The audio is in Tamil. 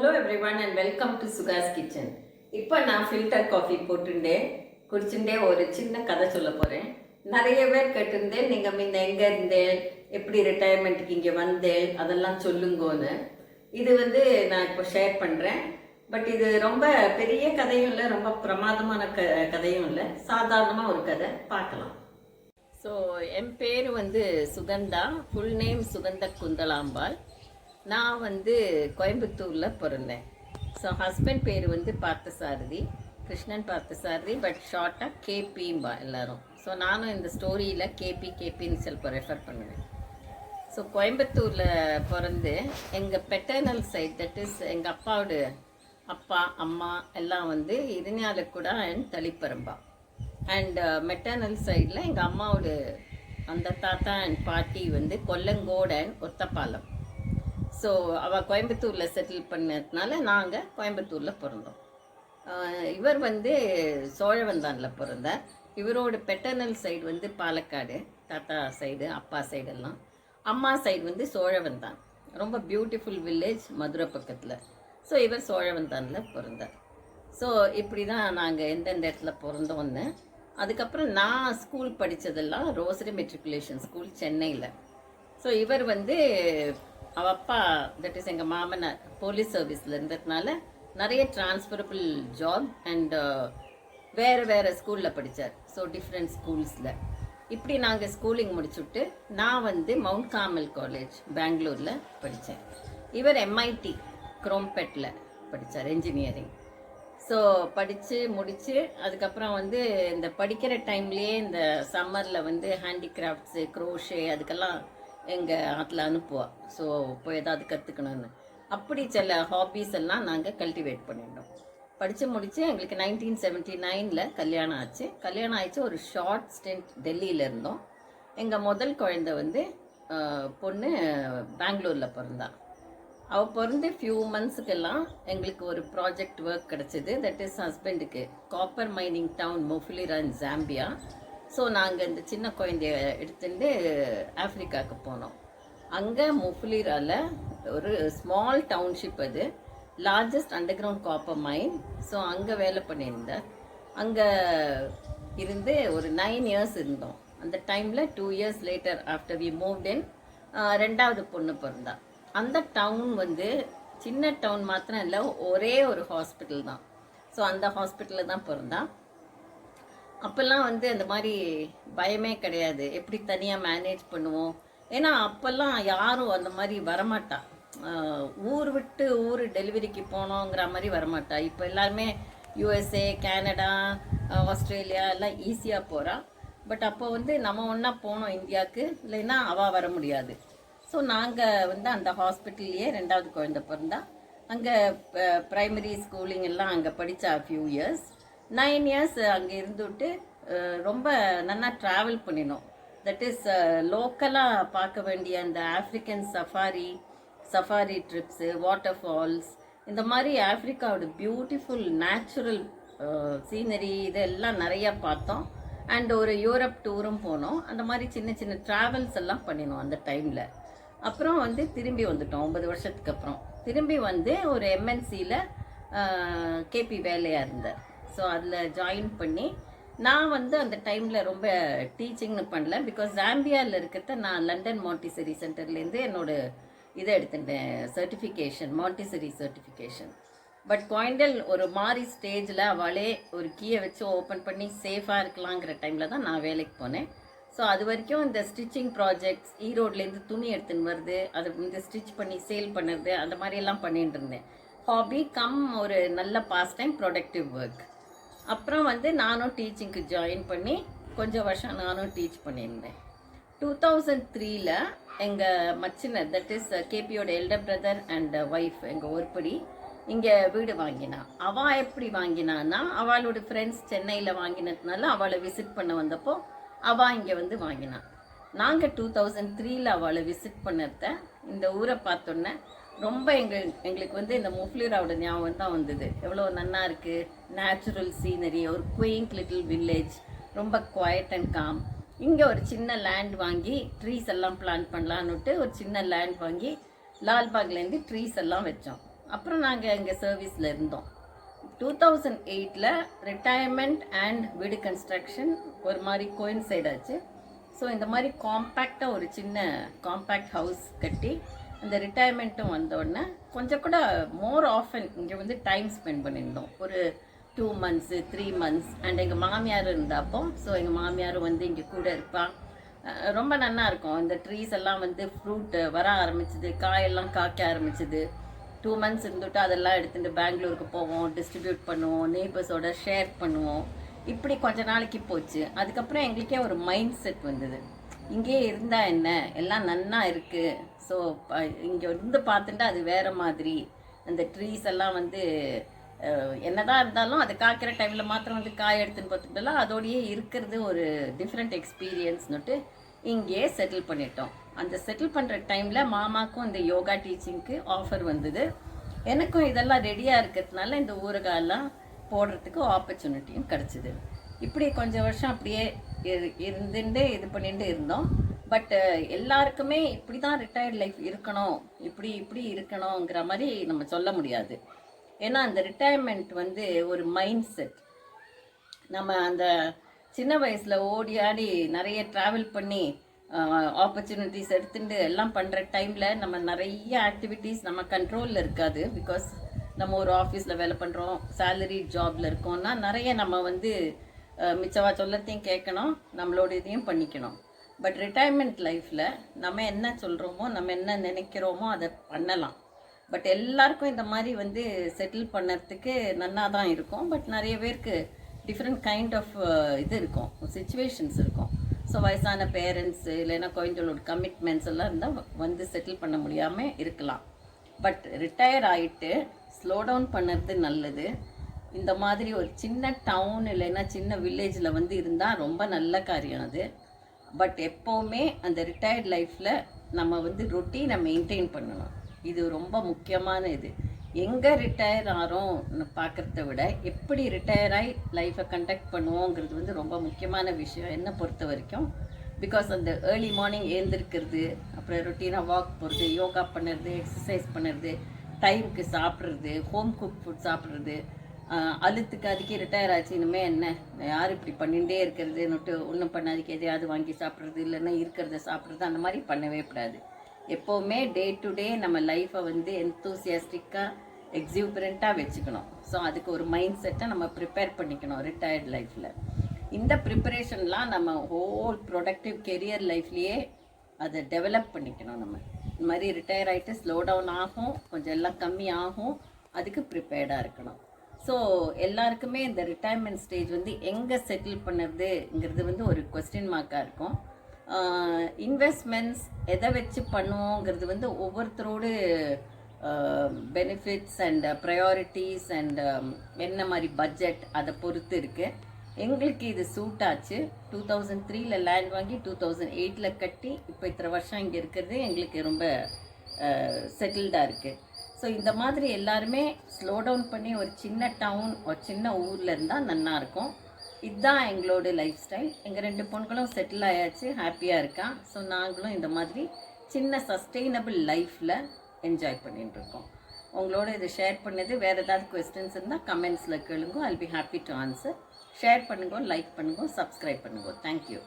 Hello everyone and welcome to Suga's Kitchen. இப்போ நான் ஃபில்டர் காஃபி போட்டுண்டே குடிச்சுட்டே ஒரு சின்ன கதை சொல்ல போகிறேன். நிறைய பேர் கேட்டிருந்தேன், நீங்கள் முன்ன எங்கே இருந்தேன், எப்படி ரிட்டையர்மெண்ட்டுக்கு இங்கே வந்தேன், அதெல்லாம் சொல்லுங்கோன்னு. இது நான் இப்போ ஷேர் பண்ணுறேன். பட் இது ரொம்ப பெரிய கதையும் இல்லை, ரொம்ப பிரமாதமான கதையும் இல்லை, சாதாரணமாக ஒரு கதை பார்க்கலாம். ஸோ என் பேர் சுகந்தா, ஃபுல் நேம் சுகந்த குந்தலாம்பாள். நான் கோயம்புத்தூரில் பிறந்தேன். ஸோ ஹஸ்பண்ட் பேர் பார்த்தசாரதி, கிருஷ்ணன் பார்த்தசாரதி, பட் ஷார்ட்டாக கேபிம்பா எல்லாரும். ஸோ நானும் இந்த ஸ்டோரியில் கேபின்னு சிலப்போ ரெஃபர் பண்ணுவேன். ஸோ கோயம்புத்தூரில் பிறந்து எங்கள் பெட்டர்னல் சைட், தட் இஸ் எங்கள் அப்பாவோட அப்பா அம்மா எல்லாம் இரிஞாலக்குடா அண்ட் தளிப்பரம்பா. அண்ட் மெட்டர்னல் சைடில் எங்கள் அம்மாவோட அந்த தாத்தா அண்ட் பாட்டி கொல்லங்கோடு அண்ட் ஒத்தப்பாலம். ஸோ அவள் கோயம்புத்தூரில் செட்டில் பண்ணதுனால நாங்கள் கோயம்புத்தூரில் பிறந்தோம். இவர் சோழவந்தானில் பிறந்தார். இவரோட பெட்டர்னல் சைடு பாலக்காடு, தாத்தா சைடு அப்பா சைடெல்லாம். அம்மா சைடு சோழவந்தான், ரொம்ப பியூட்டிஃபுல் வில்லேஜ் மதுரை பக்கத்தில். ஸோ இவர் சோழவந்தானில் பிறந்தார். ஸோ இப்படி தான் நாங்கள் எந்தெந்த இடத்துல பிறந்தோன்னு. அதுக்கப்புறம் நான் ஸ்கூல் படித்ததெல்லாம் ரோசரி மெட்ரிகுலேஷன் ஸ்கூல் சென்னையில். ஸோ இவர் அவள் அப்பா, தட் இஸ் எங்கள் மாமனார், போலீஸ் சர்வீஸில் இருந்ததுனால நிறைய டிரான்ஸ்ஃபரபிள் ஜாப் அண்ட் வேறு ஸ்கூலில் படித்தார். ஸோ டிஃப்ரெண்ட் ஸ்கூல்ஸில். இப்படி நாங்கள் ஸ்கூலிங் முடிச்சுட்டு நான் மவுண்ட் கார்மல் காலேஜ் பெங்களூரில் படித்தேன். இவர் MIT குரோம்பேட்டில் படித்தார், என்ஜினியரிங். ஸோ படித்து முடித்து அதுக்கப்புறம் இந்த படிக்கிற டைம்லேயே இந்த சம்மரில் ஹேண்டிகிராஃப்ட்ஸு, க்ரோஷே அதுக்கெல்லாம் எங்கள் ஆற்றுல அனுப்புவா. ஸோ போய் ஏதாவது கற்றுக்கணுன்னு அப்படி சில ஹாபீஸ் எல்லாம் நாங்கள் கல்டிவேட் பண்ணிட்டோம். படித்து முடித்து எங்களுக்கு 1979 கல்யாணம் ஆச்சு. கல்யாணம் ஆயிடுச்சு. ஒரு ஷார்ட் ஸ்டென்ட் டெல்லியில் இருந்தோம். எங்கள் முதல் குழந்தை பொண்ணு பெங்களூரில் பிறந்தா. அவள் பிறந்து ஃபியூ மந்த்ஸுக்கெல்லாம் எங்களுக்கு ஒரு ப்ராஜெக்ட் ஒர்க் கிடச்சிது. தட் இஸ் ஹஸ்பண்டுக்கு காப்பர் மைனிங் டவுன் மொஃபிலிரா இன் ஜாம்பியா. ஸோ நாங்கள் இந்த சின்ன குழந்தைய எடுத்துட்டு ஆஃப்ரிக்காவுக்கு போனோம். அங்கே மொஃபிலிராவில் ஒரு ஸ்மால் டவுன்ஷிப், அது லார்ஜஸ்ட் அண்டர் கிரவுண்ட் காப்பர் மைன். ஸோ அங்கே வேலை பண்ணியிருந்தேன். அங்கே இருந்து ஒரு 9 இயர்ஸ் இருந்தோம். அந்த டைமில் 2 years later after we moved in ரெண்டாவது பொண்ணு பிறந்தா. அந்த டவுன் சின்ன டவுன் மாத்திரம் இல்லை, ஒரே ஒரு ஹாஸ்பிட்டல் தான். ஸோ அந்த ஹாஸ்பிட்டலில் தான் பிறந்தா. அப்போல்லாம் அந்த மாதிரி பயமே கிடையாது, எப்படி தனியாக மேனேஜ் பண்ணுவோம். ஏன்னா அப்போல்லாம் யாரும் அந்த மாதிரி வரமாட்டா. ஊர் விட்டு ஊர் டெலிவரிக்கு போனோங்கிற மாதிரி வரமாட்டா. இப்போ எல்லாருமே USA, கனடா, ஆஸ்திரேலியா எல்லாம் ஈஸியாக போகிறா. பட் அப்போ நம்ம ஒன்றா போனோம் இந்தியாவுக்கு, இல்லைன்னா அவள் வர முடியாது. ஸோ நாங்கள் அந்த ஹாஸ்பிட்டல்லையே ரெண்டாவது குழந்தை பிறந்தா. அங்கே ப்ரைமரி ஸ்கூலிங் எல்லாம் அங்கே படித்தா ஃபியூ இயர்ஸ். 9 இயர்ஸ் அங்கே இருந்துவிட்டு ரொம்ப நல்லா ட்ராவல் பண்ணினோம். தட் இஸ் லோக்கலாக பார்க்க வேண்டிய அந்த African safari trips, water falls, இந்த மாதிரி ஆஃப்ரிக்காவோட பியூட்டிஃபுல் நேச்சுரல் சீனரி இதெல்லாம் நிறையா பார்த்தோம். அண்ட் ஒரு யூரோப் டூரும் போனோம். அந்த மாதிரி சின்ன சின்ன ட்ராவல்ஸ் எல்லாம் பண்ணினோம் அந்த டைமில். அப்புறம் திரும்பி வந்துட்டோம். 9 வருஷத்துக்கு அப்புறம் திரும்பி ஒரு MNCயில் KP வேலையாக இருந்தேன். ஸோ அதில் ஜாயின் பண்ணி நான் அந்த டைமில் ரொம்ப டீச்சிங்னு பண்ணல. பிகாஸ் ஜாம்பியாவில் இருக்கிறத நான் லண்டன் மாண்டிசரி சென்டர்லேருந்து என்னோடய இதை எடுத்துட்டேன், சர்டிஃபிகேஷன், மாண்டிசரி சர்டிஃபிகேஷன். பட் குழந்தைகள் ஒரு மாதிரி ஸ்டேஜில் அவளே ஒரு கீயை வச்சு ஓப்பன் பண்ணி சேஃபாக இருக்கலாங்கிற டைமில் தான் நான் வேலைக்கு போனேன். ஸோ அது வரைக்கும் இந்த ஸ்டிச்சிங் ப்ராஜெக்ட்ஸ், ஈரோட்லேருந்து துணி எடுத்துன்னு வருது, அதை ஸ்டிச் பண்ணி சேல் பண்ணுறது, அந்த மாதிரியெல்லாம் பண்ணிட்டு இருந்தேன். ஹாபி கம் ஒரு நல்ல பாஸ் டைம், ப்ரொடக்டிவ் ஒர்க். அப்புறம் நானும் டீச்சிங்க்கு ஜாயின் பண்ணி கொஞ்சம் வருஷம் நானும் டீச் பண்ணியிருந்தேன். 2003 எங்கள் மச்சினர், தட் இஸ் கேபியோட எல்டர் பிரதர் அண்ட் ஒய்ஃப், எங்கள் ஒருபடி இங்கே வீடு வாங்கினா. அவள் எப்படி வாங்கினான்னா, அவளோட ஃப்ரெண்ட்ஸ் சென்னையில் வாங்கினதுனால அவளை விசிட் பண்ண வந்தப்போ அவள் இங்கே வாங்கினான். நாங்கள் 2003 அவளை விசிட் பண்ணத இந்த ஊரை பார்த்தோன்னே ரொம்ப எங்களுக்கு இந்த மொஃபிலிராவோட ஞாபகம் தான் வந்தது. எவ்வளோ நல்லா இருக்குது, நேச்சுரல் சீனரி, ஒரு குயிங்க் லிட்டில் வில்லேஜ், ரொம்ப குவைட் அண்ட் காம். இங்கே ஒரு சின்ன லேண்ட் வாங்கி ட்ரீஸ் எல்லாம் பிளான் பண்ணலான்னுட்டு ஒரு சின்ன லேண்ட் வாங்கி லால்பாக்லேருந்து ட்ரீஸ் எல்லாம் வச்சோம். அப்புறம் நாங்கள் இங்கே சர்வீஸில் இருந்தோம். 2008 ரிட்டையர்மெண்ட் அண்ட் வீடு கன்ஸ்ட்ரக்ஷன் ஒரு மாதிரி கோயின்சைட் ஆச்சு. ஸோ இந்த மாதிரி காம்பேக்டாக ஒரு சின்ன காம்பேக்ட் ஹவுஸ் கட்டி அந்த ரிட்டையர்மெண்ட்டும் வந்தோடனே கொஞ்சம் கூட மோர் ஆஃபன் இங்கே வந்து டைம் ஸ்பெண்ட் பண்ணியிருந்தோம். ஒரு 2 months 3 months. அண்ட் எங்கள் மாமியார் இருந்தாப்போ, ஸோ எங்கள் மாமியாரும் வந்து இங்கே கூட இருப்பாள். ரொம்ப நல்லா இருக்கும். இந்த ட்ரீஸ் எல்லாம் வந்து ஃப்ரூட் வர ஆரம்பிச்சிது, காயெல்லாம் காய்க்க ஆரம்பிச்சிது. 2 months இருந்துட்டு அதெல்லாம் எடுத்துகிட்டு பெங்களூருக்கு போவோம், டிஸ்ட்ரிபியூட் பண்ணுவோம், நெய்பர்ஸோட ஷேர் பண்ணுவோம். இப்படி கொஞ்ச நாளைக்கு போச்சு. அதுக்கப்புறம் எங்களுக்கே ஒரு மைண்ட் செட் வந்தது, இங்கே இருந்தால் என்ன, எல்லாம் நன்னா இருக்குது. ஸோ இங்கே இருந்து பார்த்துட்டு அது வேறு மாதிரி. அந்த ட்ரீஸ் எல்லாம் வந்து என்னதான் இருந்தாலும் அது காய்க்கிற டைமில் மாத்திரம் வந்து காய் எடுத்துன்னு பார்த்துக்கிட்டலாம், அதோடையே இருக்கிறது ஒரு டிஃப்ரெண்ட் எக்ஸ்பீரியன்ஸ்னுட்டு இங்கேயே செட்டில் பண்ணிட்டோம். அந்த செட்டில் பண்ணுற டைமில் மாமாவுக்கும் இந்த யோகா டீச்சிங்க்கு ஆஃபர் வந்தது. எனக்கும் இதெல்லாம் ரெடியாக இருக்கிறதுனால இந்த ஊறுகாயெல்லாம் போடுறதுக்கு ஆப்பர்ச்சுனிட்டியும் கிடச்சிது. இப்படி கொஞ்சம் வருஷம் அப்படியே இருந்துட்டு இது பண்ணிட்டு இருந்தோம். பட் எல்லாருக்குமே இப்படி தான் ரிட்டையர்ட் லைஃப் இருக்கணும், இப்படி இருக்கணுங்கிற மாதிரி நம்ம சொல்ல முடியாது. ஏன்னா அந்த ரிட்டையர்மெண்ட் வந்து ஒரு மைண்ட் செட். நம்ம அந்த சின்ன வயசில் ஓடி ஆடி நிறைய ட்ராவல் பண்ணி ஆப்பர்ச்சுனிட்டிஸ் எடுத்துட்டு எல்லாம் பண்ணுற டைமில் நம்ம நிறைய ஆக்டிவிட்டீஸ் நம்ம கண்ட்ரோலில் இருக்காது. பிகாஸ் நம்ம ஒரு ஆஃபீஸில் வேலை பண்ணுறோம், சேலரி ஜாபில் இருக்கோம்னா நிறைய நம்ம வந்து மிச்சவா சொல்லத்தையும் கேட்கணும், நம்மளோட இதையும் பண்ணிக்கணும். பட் ரிட்டையர்மெண்ட் லைஃப்பில் நம்ம என்ன சொல்கிறோமோ, நம்ம என்ன நினைக்கிறோமோ அதை பண்ணலாம். பட் எல்லாருக்கும் இந்த மாதிரி வந்து செட்டில் பண்ணுறதுக்கு நல்லா தான் இருக்கும். பட் நிறைய பேருக்கு டிஃப்ரெண்ட் கைண்ட் ஆஃப் இது இருக்கும், சுச்சுவேஷன்ஸ் இருக்கும். ஸோ வயசான பேரண்ட்ஸு இல்லைன்னா குழந்தைகளோட கமிட்மெண்ட்ஸ் எல்லாம் இருந்தால் வந்து செட்டில் பண்ண முடியாமல் இருக்கலாம். பட் ரிட்டையர் ஆகிட்டு ஸ்லோ டவுன் பண்ணுறது நல்லது. இந்த மாதிரி ஒரு சின்ன டவுன் இல்லைன்னா சின்ன வில்லேஜில் வந்து இருந்தால் ரொம்ப நல்ல காரியம் அது. பட் எப்போவுமே அந்த ரிட்டையர்ட் லைஃப்பில் நம்ம வந்து ரொட்டீனை மெயின்டைன் பண்ணணும். இது ரொம்ப முக்கியமான இது. எங்கே ரிட்டையர் ஆகிறோம் பார்க்குறத விட எப்படி ரிட்டையர் ஆகி லைஃப்பை கண்டக்ட் பண்ணுவோங்கிறது வந்து ரொம்ப முக்கியமான விஷயம் என்னை பொறுத்த வரைக்கும். பிகாஸ் அந்த ஏர்லி மார்னிங் எழுந்திருக்கிறது, அப்புறம் ரொட்டீனாக வாக் போகிறது, யோகா பண்ணுறது, எக்ஸசைஸ் பண்ணுறது, டைமுக்கு சாப்பிட்றது, ஹோம் குக் ஃபுட் சாப்பிட்றது, அழுத்துக்கு அதுக்கே ரிட்டையர் ஆச்சு இனிமேல் என்ன, யார் இப்படி பண்ணிகிட்டே இருக்கிறதுன்னுட்டு ஒன்றும் பண்ணாதுக்கு எதையாவது வாங்கி சாப்பிட்றது இல்லைன்னா இருக்கிறத சாப்பிட்றது, அந்த மாதிரி பண்ணவே கூடாது. எப்போவுமே டே டு டே நம்ம லைஃப்பை வந்து என்தூசியாஸ்டிக்காக எக்ஸியூபரண்ட்டாக வச்சுக்கணும். ஸோ அதுக்கு ஒரு மைண்ட் செட்டை நம்ம ப்ரிப்பேர் பண்ணிக்கணும் ரிட்டையர்ட் லைஃப்பில். இந்த ப்ரிப்பரேஷன்லாம் நம்ம ஹோல் ப்ரொடக்டிவ் கெரியர் லைஃப்லேயே அதை டெவலப் பண்ணிக்கணும். நம்ம இந்த மாதிரி ரிட்டையர் ஆகிட்டு ஸ்லோ டவுன் ஆகும், கொஞ்சம் எல்லாம் கம்மி ஆகும், அதுக்கு ப்ரிப்பேர்டாக இருக்கணும். ஸோ எல்லாருக்குமே இந்த ரிட்டையர்மெண்ட் ஸ்டேஜ் வந்து எங்கே செட்டில் பண்ணுறதுங்கிறது வந்து ஒரு கொஸ்டின் மார்க்காக இருக்கும். இன்வெஸ்ட்மெண்ட்ஸ் எதை வச்சு பண்ணுவோங்கிறது வந்து ஒவ்வொருத்தரோடு பெனிஃபிட்ஸ் அண்ட் ப்ரையாரிட்டிஸ் அண்ட் என்ன மாதிரி பட்ஜெட் அதை பொறுத்து இருக்குது. எங்களுக்கு இது சூட் ஆச்சு. 2003 லேண்ட் வாங்கி 2008 கட்டி இப்போ இத்தனை வருஷம் இங்கே இருக்கிறது எங்களுக்கு ரொம்ப செட்டில்டாக இருக்குது. ஸோ இந்த மாதிரி எல்லாருமே ஸ்லோ டவுன் பண்ணி ஒரு சின்ன டவுன் ஒரு சின்ன ஊரில் இருந்தால் நல்லாயிருக்கும். இதுதான் எங்களோட லைஃப் ஸ்டைல். எங்கள் 2 பொண்களும் செட்டில் ஆயாச்சு, ஹாப்பியாக இருக்கா. ஸோ நாங்களும் இந்த மாதிரி சின்ன சஸ்டெயினபிள் லைஃப்பில் என்ஜாய் பண்ணிட்டு இருக்கோம். உங்களோட இதை ஷேர் பண்ணது. வேறு ஏதாவது கொஸ்டின்ஸ் இருந்தால் கமெண்ட்ஸில் கேளுங்க. I'll be happy to answer. Share பண்ணுங்க, லைக் பண்ணுங்க, சப்ஸ்கிரைப் பண்ணுங்க. தேங்க்யூ.